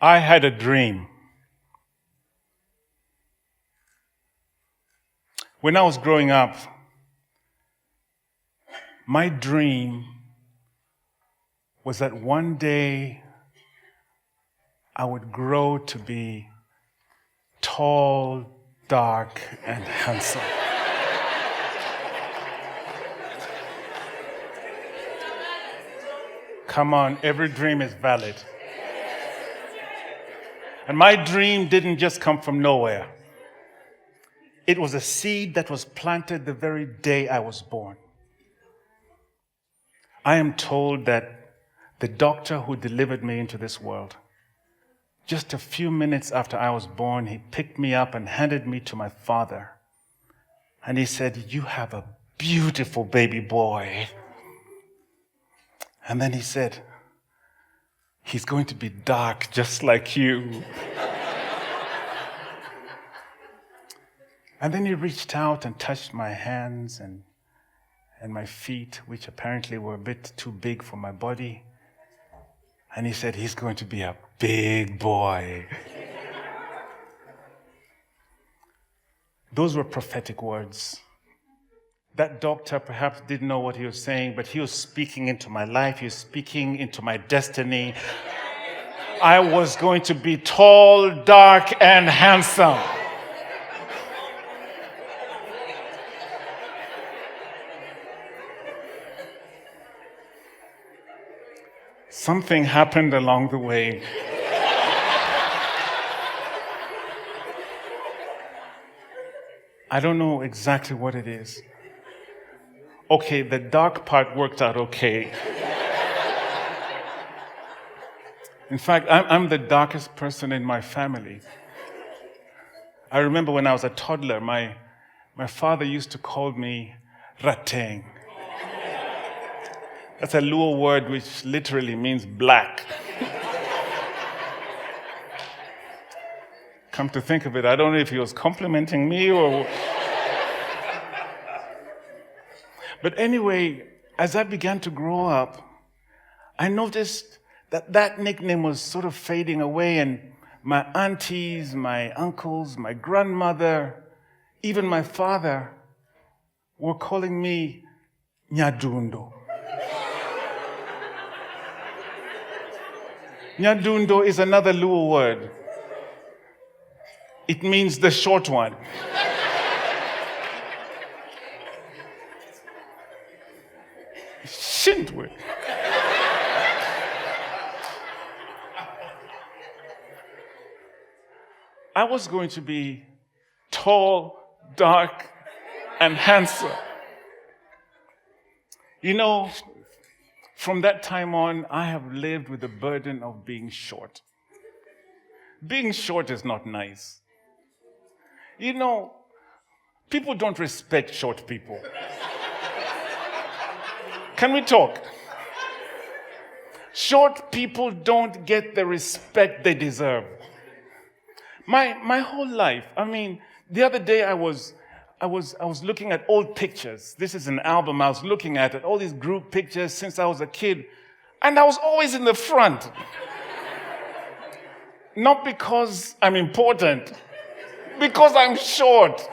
I had a dream. When I was growing up, my dream was that one day I would grow to be tall, dark, and handsome. Come on, every dream is valid. And my dream didn't just come from nowhere. It was a seed that was planted the very day I was born. I am told that the doctor who delivered me into this world, just a few minutes after I was born, he picked me up and handed me to my father. And he said, "You have a beautiful baby boy." And then he said, "He's going to be dark just like you." And then he reached out and touched my hands and my feet, which apparently were a bit too big for my body. And he said, "He's going to be a big boy." Those were prophetic words. That doctor perhaps didn't know what he was saying, but he was speaking into my life. He was speaking into my destiny. I was going to be tall, dark, and handsome. Something happened along the way. I don't know exactly what it is. Okay, the dark part worked out okay. In fact, I'm the darkest person in my family. I remember when I was a toddler, my father used to call me Rateng. That's a Luo word which literally means black. Come to think of it, I don't know if he was complimenting me or... But anyway, as I began to grow up, I noticed that nickname was sort of fading away, and my aunties, my uncles, my grandmother, even my father were calling me Nyadundo. Nyadundo is another Luo word. It means the short one. Shintwe. I was going to be tall, dark, and handsome. You know, from that time on, I have lived with the burden of being short. Being short is not nice. You know, people don't respect short people. Can we talk? Short people don't get the respect they deserve. My whole life, I mean, the other day I was looking at old pictures. This is an album I was looking at all these group pictures since I was a kid, and I was always in the front. Not because I'm important, because I'm short.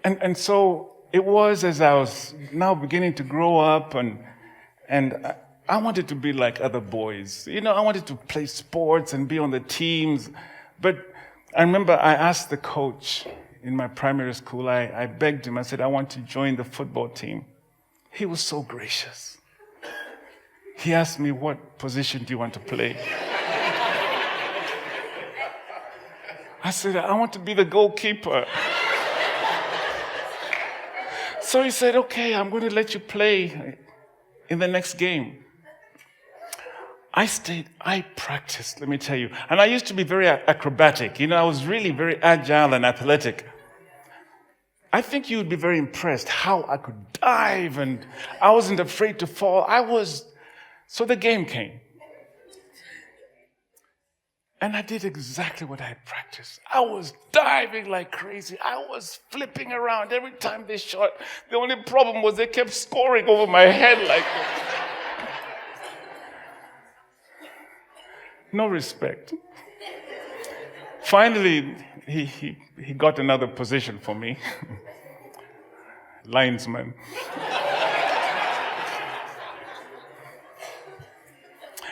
And so it was as I was now beginning to grow up, and I wanted to be like other boys. You know, I wanted to play sports and be on the teams. But I remember I asked the coach in my primary school, I begged him, I said, "I want to join the football team." He was so gracious. He asked me, "What position do you want to play?" I said, "I want to be the goalkeeper." So he said, "Okay, I'm going to let you play in the next game." I practiced, let me tell you. And I used to be very acrobatic. You know, I was really very agile and athletic. I think you would be very impressed how I could dive, and I wasn't afraid to fall. So the game came. And I did exactly what I had practiced. I was diving like crazy. I was flipping around every time they shot. The only problem was they kept scoring over my head like that. No respect. Finally, he got another position for me. Linesman.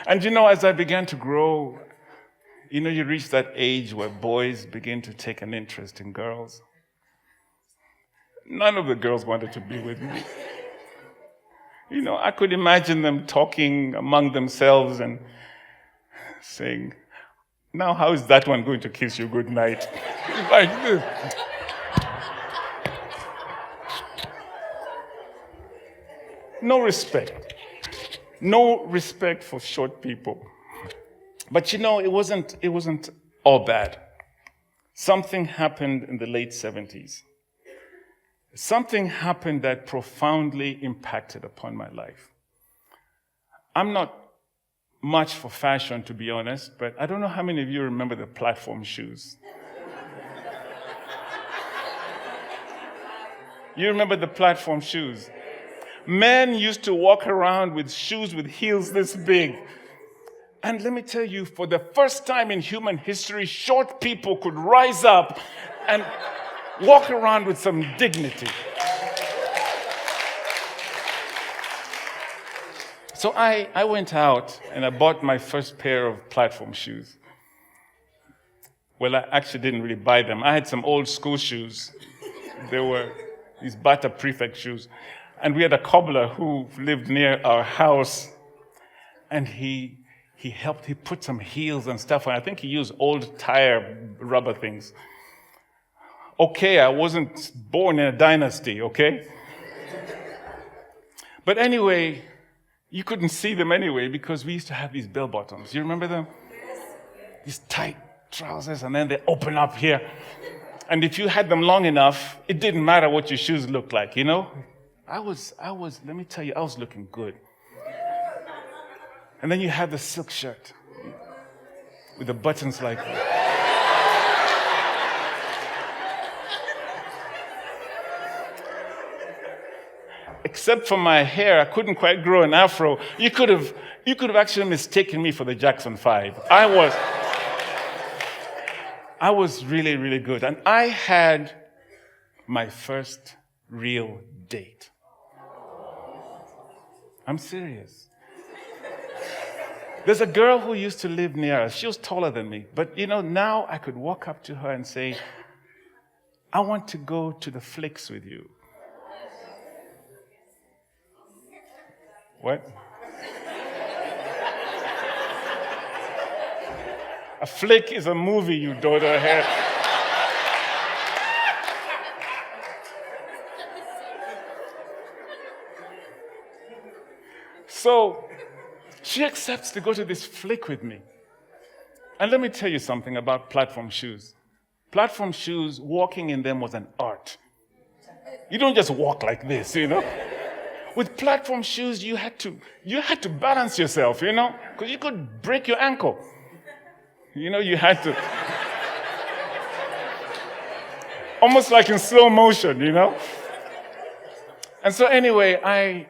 And as I began to grow, you reach that age where boys begin to take an interest in girls. None of the girls wanted to be with me. I could imagine them talking among themselves and saying, now how is that one going to kiss you goodnight? Like this. No respect. No respect for short people. But it wasn't all bad. Something happened in the late 70s. Something happened that profoundly impacted upon my life. I'm not much for fashion, to be honest, but I don't know how many of you remember the platform shoes. You remember the platform shoes? Men used to walk around with shoes with heels this big. And let me tell you, for the first time in human history, short people could rise up and walk around with some dignity. So I went out and I bought my first pair of platform shoes. Well, I actually didn't really buy them. I had some old school shoes. They were these Bata Prefect shoes. And we had a cobbler who lived near our house. And he put some heels and stuff on. I think he used old tire rubber things. Okay, I wasn't born in a dynasty, okay? But anyway, you couldn't see them anyway because we used to have these bell bottoms. You remember them? These tight trousers, and then they open up here. And if you had them long enough, it didn't matter what your shoes looked like, I was, let me tell you, I was looking good. And then you had the silk shirt with the buttons like that. Except for my hair, I couldn't quite grow an afro. You could have actually mistaken me for the Jackson 5. I was really, really good. And I had my first real date. I'm serious. There's a girl who used to live near us. She was taller than me. But, now I could walk up to her and say, I want to go to the flicks with you. What? A flick is a movie, you daughter had. So she accepts to go to this flick with me. And let me tell you something about platform shoes. Platform shoes, walking in them was an art. You don't just walk like this, With platform shoes, you had to balance yourself, because you could break your ankle. You had to. Almost like in slow motion, And so anyway, I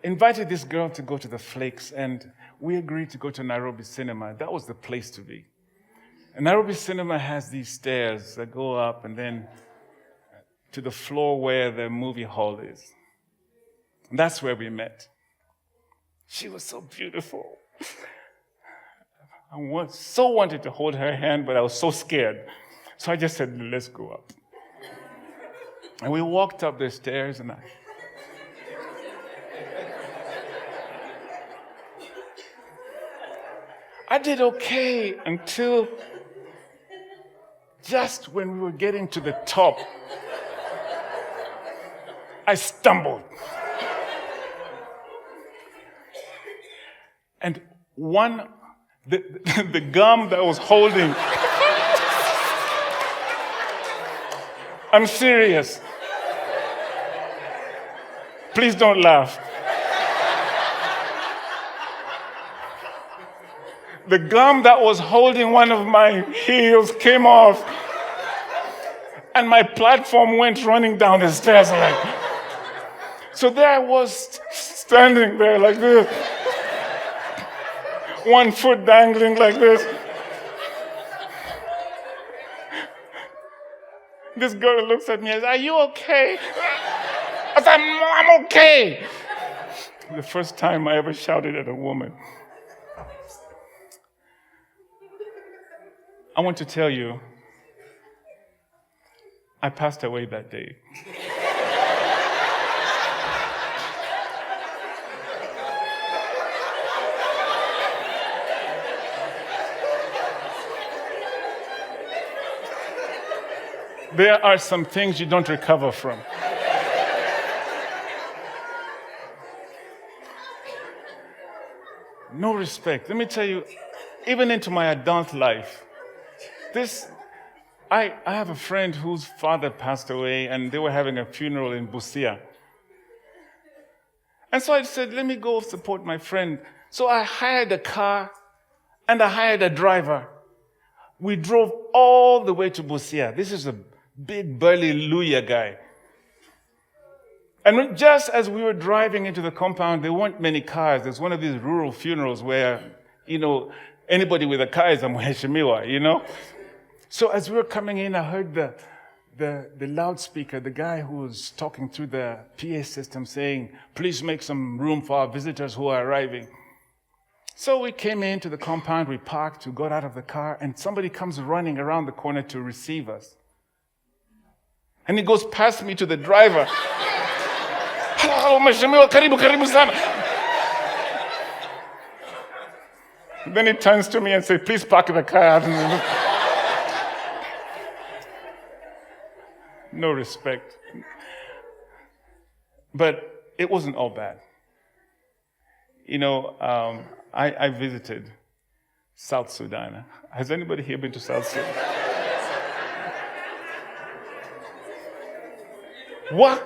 invited this girl to go to the flicks, and we agreed to go to Nairobi Cinema. That was the place to be. And Nairobi Cinema has these stairs that go up and then to the floor where the movie hall is. And that's where we met. She was so beautiful. I wanted to hold her hand, but I was so scared. So I just said, let's go up. And we walked up the stairs, and I did okay until just when we were getting to the top, I stumbled. And the gum that was holding, I'm serious. Please don't laugh. The gum that was holding one of my heels came off, and my platform went running down the stairs So there I was standing there like this, one foot dangling like this. This girl looks at me and says, "Are you okay?" I said, "I'm okay." The first time I ever shouted at a woman. I want to tell you, I passed away that day. There are some things you don't recover from. No respect. Let me tell you, even into my adult life, I have a friend whose father passed away, and they were having a funeral in Busia. And so I said, let me go support my friend. So I hired a car, and I hired a driver. We drove all the way to Busia. This is a big, burly Luya guy. And just as we were driving into the compound, there weren't many cars. There's one of these rural funerals where, anybody with a car is a mheshimiwa, So as we were coming in, I heard the loudspeaker, the guy who was talking through the PA system saying, "Please make some room for our visitors who are arriving." So we came into the compound, we parked, we got out of the car, and somebody comes running around the corner to receive us. And he goes past me to the driver. "Hello, mheshimiwa, karibu sana." Then he turns to me and says, "Please park the car." No respect. But it wasn't all bad. I visited South Sudan. Has anybody here been to South Sudan? What?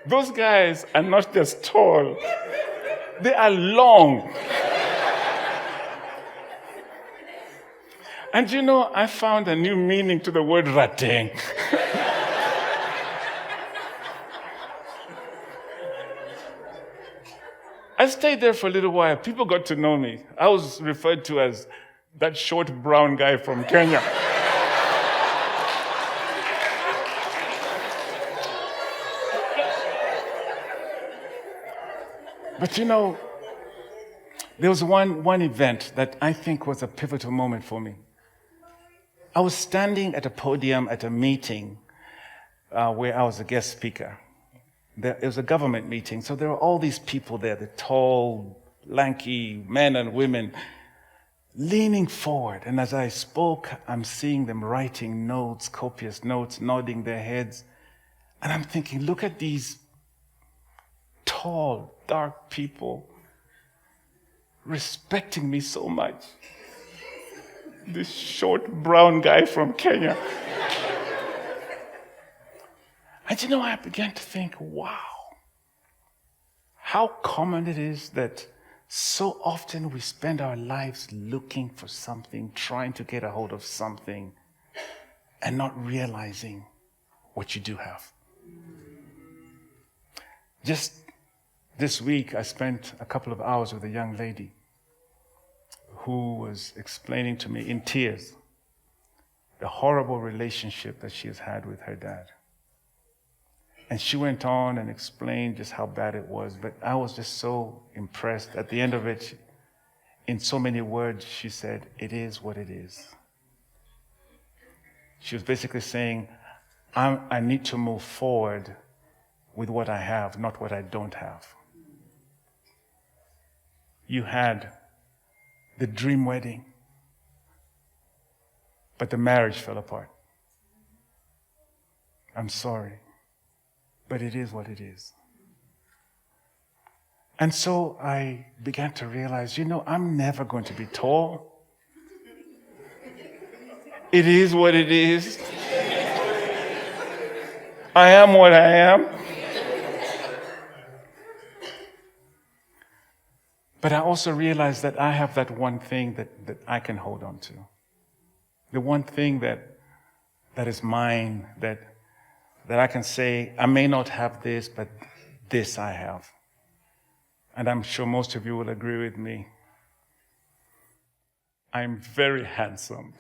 Those guys are not just tall, they are long. And I found a new meaning to the word rateng. I stayed there for a little while. People got to know me. I was referred to as that short brown guy from Kenya. But there was one event that I think was a pivotal moment for me. I was standing at a podium at a meeting where I was a guest speaker. It was a government meeting, so there were all these people there, the tall, lanky men and women, leaning forward. And as I spoke, I'm seeing them writing notes, copious notes, nodding their heads. And I'm thinking, look at these tall, dark people respecting me so much. This short brown guy from Kenya. And I began to think, wow, how common it is that so often we spend our lives looking for something, trying to get a hold of something, and not realizing what you do have. Just this week, I spent a couple of hours with a young lady who was explaining to me in tears the horrible relationship that she has had with her dad. And she went on and explained just how bad it was, but I was just so impressed. At the end of it, in so many words, she said, "It is what it is." She was basically saying, I need to move forward with what I have, not what I don't have. You had the dream wedding, but the marriage fell apart. I'm sorry, but it is what it is. And so I began to realize, I'm never going to be tall. It is what it is. I am what I am. But I also realized that I have that one thing that I can hold on to. The one thing that is mine, that that I can say, I may not have this, but this I have. And I'm sure most of you will agree with me. I'm very handsome.